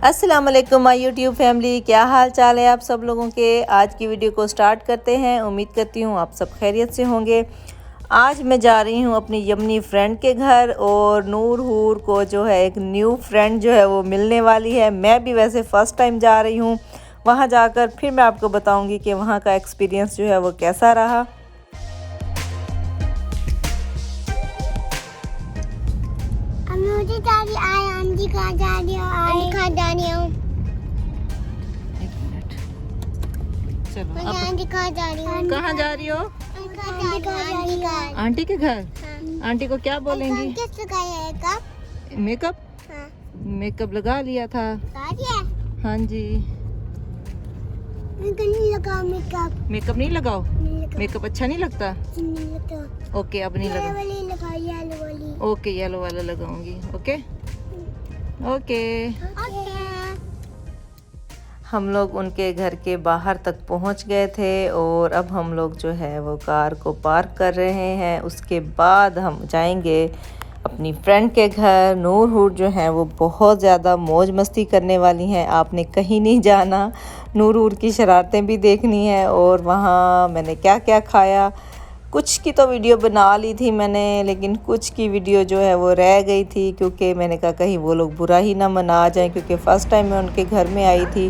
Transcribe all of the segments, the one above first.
अस्सलाम वालेकुम my YouTube family, क्या हाल चाल है आप सब लोगों के। आज की वीडियो को स्टार्ट करते हैं। उम्मीद करती हूँ आप सब खैरियत से होंगे। आज मैं जा रही हूँ अपनी यमनी फ्रेंड के घर और नूर हूर को जो है एक न्यू फ्रेंड जो है वो मिलने वाली है। मैं भी वैसे फ़र्स्ट टाइम जा रही हूँ। वहाँ जाकर फिर मैं आपको बताऊँगी कि वहाँ का एक्सपीरियंस जो है वो कैसा रहा। मुझे दादी आए आंटी कहाँ जा रही हो? आंटी कहाँ जा रही हो? एक मिनट, चलो मुझे अब आंटी कहाँ जा रही हो? कहाँ जा रही हो? आंटी कहाँ? आंटी के घर। आंटी को क्या बोलेंगी? किस लगाया है कब? मेकअप हाँ, मेकअप लगा लिया था। लगा दिया? हाँ जी। मैं नहीं लगा मेकअप। मेकअप नहीं लगाओ। नहीं लगा। मेकअप अच्छा नहीं लगता। नहीं लगा। ओके, अब नहीं ये लगा। वाली लगा, ये वाली। ओके, येलो वाला लगाऊंगी। Okay okay. ओके। हम लोग उनके घर के बाहर तक पहुंच गए थे और अब हम लोग जो है वो कार को पार्क कर रहे हैं। उसके बाद हम जाएंगे अपनी फ्रेंड के घर। नूर हूर जो है वो बहुत ज़्यादा मौज मस्ती करने वाली हैं। आपने कहीं नहीं जाना, नूर हूर की शरारतें भी देखनी है। और वहाँ मैंने क्या क्या खाया, कुछ की तो वीडियो बना ली थी मैंने, लेकिन कुछ की वीडियो जो है वो रह गई थी क्योंकि मैंने कहा कहीं वो लोग बुरा ही ना मना जाएं, क्योंकि फ़र्स्ट टाइम मैं उनके घर में आई थी।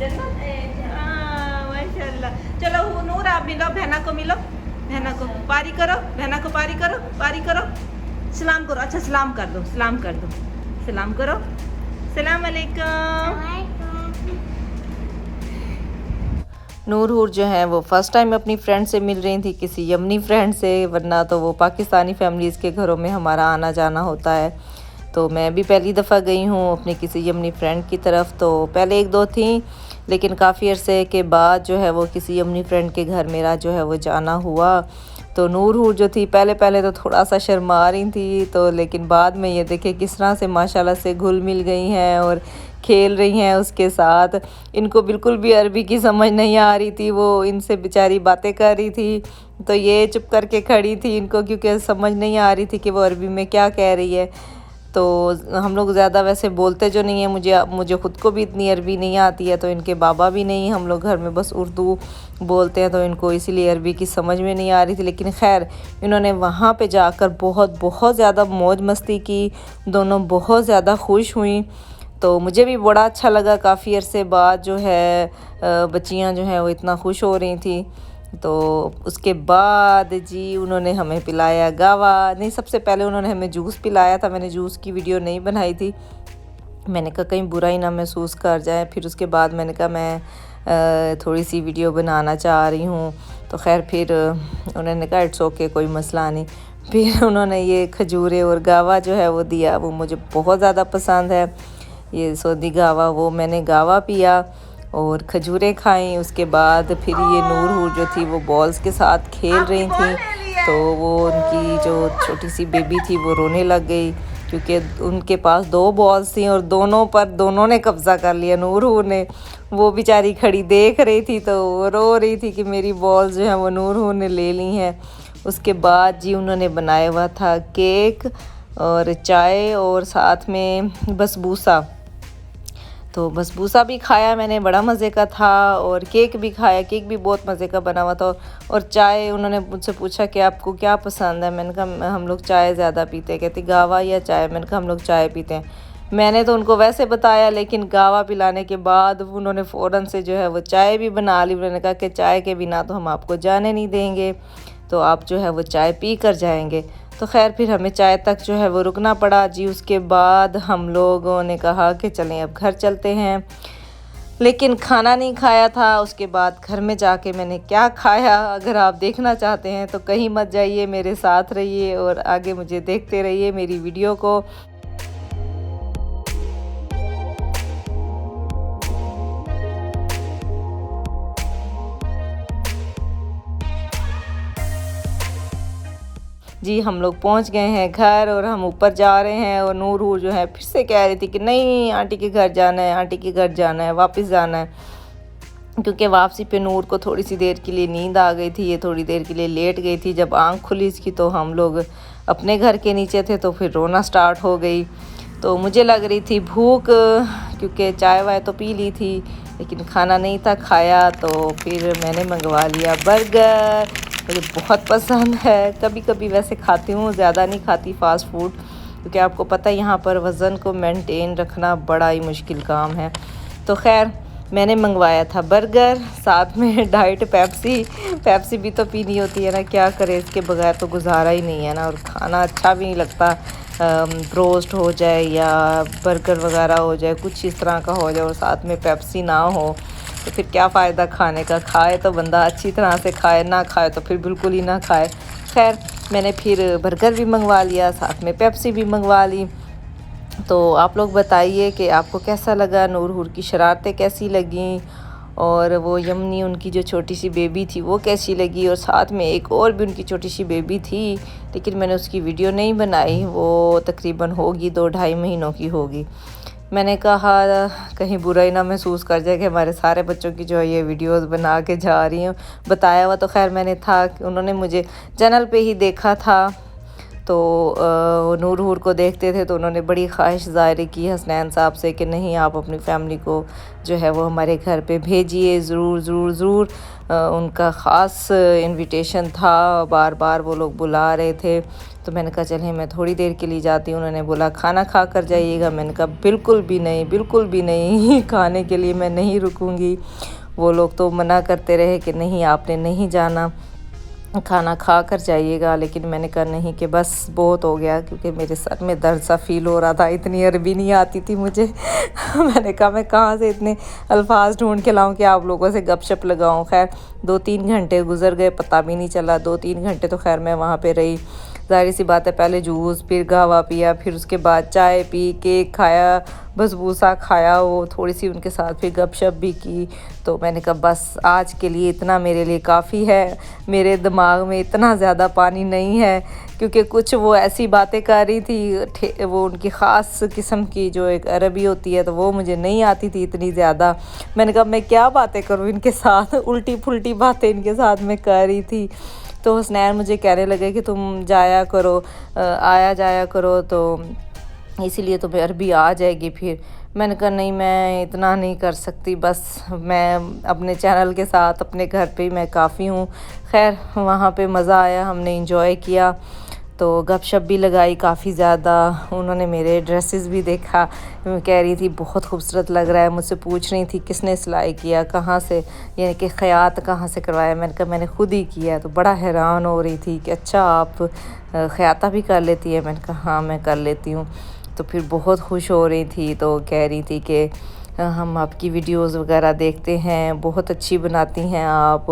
जन्नत माशाल्लाह। चलो नूर आप मिलो, बहना को मिलो, बहना को पारी करो, बहना को पारी करो, पारी करो, सलाम करो। अच्छा सलाम कर दो, सलाम कर दो, सलाम करो। सलाम अलैकुम। नूर हूर जो है वो फ़र्स्ट टाइम अपनी फ्रेंड से मिल रही थी, किसी यमनी फ्रेंड से, वरना तो वो पाकिस्तानी फैमिलीज़ के घरों में हमारा आना जाना होता है। तो मैं भी पहली दफ़ा गई हूँ अपनी किसी यमनी फ्रेंड की तरफ। तो पहले एक दो थी, लेकिन काफ़ी अरसे के बाद जो है वो किसी यमनी फ्रेंड के घर मेरा जो है वो जाना हुआ। तो नूर हूर जो थी पहले पहले तो थोड़ा सा शर्मा रही थी, तो लेकिन बाद में ये देखे किस तरह से माशाल्लाह से घुल मिल गई हैं और खेल रही हैं उसके साथ। इनको बिल्कुल भी अरबी की समझ नहीं आ रही थी, वो इनसे बेचारी बातें कर रही थी तो ये चुप करके खड़ी थी, इनको क्योंकि समझ नहीं आ रही थी कि वो अरबी में क्या कह रही है। तो हम लोग ज़्यादा वैसे बोलते जो नहीं है, मुझे ख़ुद को भी इतनी अरबी नहीं आती है, तो इनके बाबा भी नहीं, हम लोग घर में बस उर्दू बोलते हैं, तो इनको इसीलिए अरबी की समझ में नहीं आ रही थी। लेकिन खैर इन्होंने वहाँ पे जाकर बहुत बहुत ज़्यादा मौज मस्ती की, दोनों बहुत ज़्यादा खुश हुई। तो मुझे भी बड़ा अच्छा लगा, काफ़ी अरसे बाद जो है बच्चियाँ जो हैं वो इतना खुश हो रही थी। तो उसके बाद जी उन्होंने हमें पिलाया गावा। नहीं, सबसे पहले उन्होंने हमें जूस पिलाया था। मैंने जूस की वीडियो नहीं बनाई थी, मैंने कहा कहीं बुरा ही ना महसूस कर जाए। फिर उसके बाद मैंने कहा मैं थोड़ी सी वीडियो बनाना चाह रही हूँ। तो खैर फिर उन्होंने कहा इट्स ओके, कोई मसला नहीं। फिर उन्होंने ये खजूरें और गावा जो है वो दिया, वो मुझे बहुत ज़्यादा पसंद है, ये सऊदी गावा। वो मैंने गावा पिया और खजूरें खाई। उसके बाद फिर ये नूर हूर जो थी वो बॉल्स के साथ खेल रही थी, तो वो उनकी जो छोटी सी बेबी थी वो रोने लग गई क्योंकि उनके पास दो बॉल्स थी और दोनों ने कब्ज़ा कर लिया। नूर हूर ने, वो बेचारी खड़ी देख रही थी तो वो रो रही थी कि मेरी बॉल्स जो हैं वो नूर हूर ने ले ली हैं। उसके बाद जी उन्होंने बनाया हुआ था केक और चाय और साथ में बसबूसा। तो बसबूसा भी खाया मैंने, बड़ा मज़े का था, और केक भी खाया, केक भी बहुत मज़े का बना हुआ था। और चाय उन्होंने मुझसे पूछा कि आपको क्या पसंद है, मैंने कहा हम लोग चाय ज़्यादा पीते हैं। कहती गावा या चाय, मैंने कहा हम लोग चाय पीते हैं। मैंने तो उनको वैसे बताया, लेकिन गावा पिलाने के बाद उन्होंने फ़ौरन से जो है वो चाय भी बना ली। उन्होंने कहा कि चाय के बिना तो हम आपको जाने नहीं देंगे, तो आप जो है वो चाय पी कर जाएंगे। तो खैर फिर हमें चाय तक जो है वो रुकना पड़ा जी। उसके बाद हम लोगों ने कहा कि चलें अब घर चलते हैं, लेकिन खाना नहीं खाया था। उसके बाद घर में जाके मैंने क्या खाया, अगर आप देखना चाहते हैं तो कहीं मत जाइए, मेरे साथ रहिए और आगे मुझे देखते रहिए मेरी वीडियो को। जी हम लोग पहुंच गए हैं घर और हम ऊपर जा रहे हैं। और नूर हूर जो है फिर से कह रही थी कि नहीं आंटी के घर जाना है, आंटी के घर जाना है, वापस जाना है। क्योंकि वापसी पे नूर को थोड़ी सी देर के लिए नींद आ गई थी, ये थोड़ी देर के लिए लेट गई थी। जब आँख खुली इसकी तो हम लोग अपने घर के नीचे थे, तो फिर रोना स्टार्ट हो गई। तो मुझे लग रही थी भूख, क्योंकि चाय वाय तो पी ली थी लेकिन खाना नहीं था खाया। तो फिर मैंने मंगवा लिया बर्गर, मुझे बहुत पसंद है। कभी कभी वैसे खाती हूँ, ज़्यादा नहीं खाती फ़ास्ट फूड, क्योंकि आपको पता है यहाँ पर वज़न को मेंटेन रखना बड़ा ही मुश्किल काम है। तो खैर मैंने मंगवाया था बर्गर, साथ में डाइट पेप्सी भी तो पीनी होती है ना, क्या करें, इसके बगैर तो गुजारा ही नहीं है ना। और खाना अच्छा भी नहीं लगता, रोस्ट हो जाए या बर्गर वगैरह हो जाए, कुछ इस तरह का हो जाए और साथ में पेप्सी ना हो तो फिर क्या फ़ायदा खाने का। खाए तो बंदा अच्छी तरह से खाए, ना खाए तो फिर बिल्कुल ही ना खाए। खैर मैंने फिर बर्गर भी मंगवा लिया, साथ में पेप्सी भी मंगवा ली। तो आप लोग बताइए कि आपको कैसा लगा, नूर हुर की शरारतें कैसी लगीं, और वो यमनी उनकी जो छोटी सी बेबी थी वो कैसी लगी। और साथ में एक और भी उनकी छोटी सी बेबी थी, लेकिन मैंने उसकी वीडियो नहीं बनाई, वो तकरीबन होगी 2-2.5 महीनों की होगी। मैंने कहा कहीं बुरा ही ना महसूस कर जाए कि हमारे सारे बच्चों की जो है ये वीडियोस बना के जा रही हूँ। बताया हुआ तो खैर मैंने था कि उन्होंने मुझे चैनल पे ही देखा था, तो नूर हुर को देखते थे, तो उन्होंने बड़ी ख्वाहिश ज़ाहिर की हसनैन साहब से कि नहीं आप अपनी फैमिली को जो है वो हमारे घर पे भेजिए, ज़रूर ज़रूर ज़रूर। उनका ख़ास इनविटेशन था, बार बार वो लोग बुला रहे थे। तो मैंने कहा चलिए मैं थोड़ी देर के लिए जाती हूँ। उन्होंने बोला खाना खा कर जाइएगा। मैंने कहा बिल्कुल भी नहीं, बिल्कुल भी नहीं खाने के लिए मैं नहीं रुकूँगी। वो लोग तो मना करते रहे कि नहीं आपने नहीं जाना, खाना खा कर जाइएगा, लेकिन मैंने कहा नहीं कि बस बहुत हो गया, क्योंकि मेरे सर में दर्द सा फील हो रहा था। इतनी अरबी नहीं आती थी मुझे मैंने कहा मैं कहाँ से इतने अल्फाज ढूंढ के लाऊं कि आप लोगों से गपशप लगाऊं। खैर 2-3 घंटे गुजर गए, पता भी नहीं चला। 2-3 घंटे तो खैर मैं वहाँ पे रही। ज़ाहिर सी बात है, पहले जूस, फिर गावा पिया, फिर उसके बाद चाय पी, केक खाया, बसबूसा खाया, वो थोड़ी सी उनके साथ फिर गपशप भी की। तो मैंने कहा बस आज के लिए इतना मेरे लिए काफ़ी है। मेरे दिमाग में इतना ज़्यादा पानी नहीं है, क्योंकि कुछ वो ऐसी बातें कर रही थी, वो उनकी ख़ास किस्म की जो एक अरबी होती है, तो वो मुझे नहीं आती थी इतनी ज़्यादा। मैंने कहा मैं क्या बातें करूँ इनके साथ, उल्टी फुल्टी बातें इनके साथ मैं कर रही थी। तो हसनैन मुझे कहने लगे कि तुम जाया करो, आया जाया करो, तो इसीलिए तुम्हें अरबी आ जाएगी फिर। मैंने कहा नहीं मैं इतना नहीं कर सकती, बस मैं अपने चैनल के साथ अपने घर पे ही मैं काफ़ी हूँ। खैर वहाँ पे मज़ा आया, हमने इंजॉय किया, तो गपशप भी लगाई काफ़ी ज़्यादा। उन्होंने मेरे ड्रेसेस भी देखा, कह रही थी बहुत खूबसूरत लग रहा है, मुझसे पूछ रही थी किसने सिलाई किया, कहाँ से, यानी कि ख़यात कहाँ से करवाया। मैंने कहा मैंने खुद ही किया। तो बड़ा हैरान हो रही थी कि अच्छा आप ख़याता भी कर लेती है। मैंने कहा हाँ मैं कर लेती हूँ। तो फिर बहुत खुश हो रही थी, तो कह रही थी कि हम आपकी वीडियोस वगैरह देखते हैं, बहुत अच्छी बनाती हैं आप।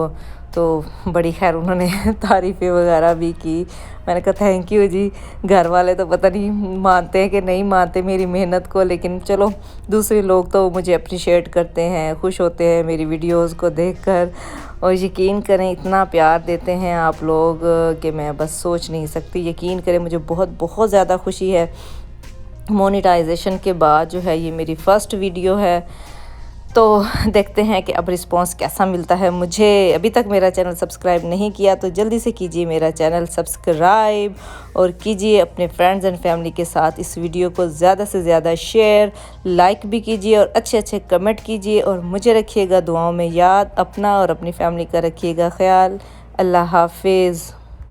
तो बड़ी खैर उन्होंने तारीफ़ें वगैरह भी की। मैंने कहा थैंक यू जी। घर वाले तो पता नहीं मानते हैं कि नहीं मानते मेरी मेहनत को, लेकिन चलो दूसरे लोग तो मुझे अप्रिशिएट करते हैं, खुश होते हैं मेरी वीडियोस को देखकर। और यकीन करें इतना प्यार देते हैं आप लोग कि मैं बस सोच नहीं सकती। यकीन करें मुझे बहुत बहुत ज़्यादा खुशी है। मोनेटाइजेशन के बाद जो है ये मेरी फ़र्स्ट वीडियो है, तो देखते हैं कि अब रिस्पांस कैसा मिलता है। मुझे अभी तक मेरा चैनल सब्सक्राइब नहीं किया तो जल्दी से कीजिए मेरा चैनल सब्सक्राइब, और कीजिए अपने फ्रेंड्स एंड फैमिली के साथ इस वीडियो को ज़्यादा से ज़्यादा शेयर, लाइक भी कीजिए और अच्छे अच्छे कमेंट कीजिए। और मुझे रखिएगा दुआओं में याद, अपना और अपनी फैमिली का रखिएगा ख्याल। अल्लाह हाफिज़।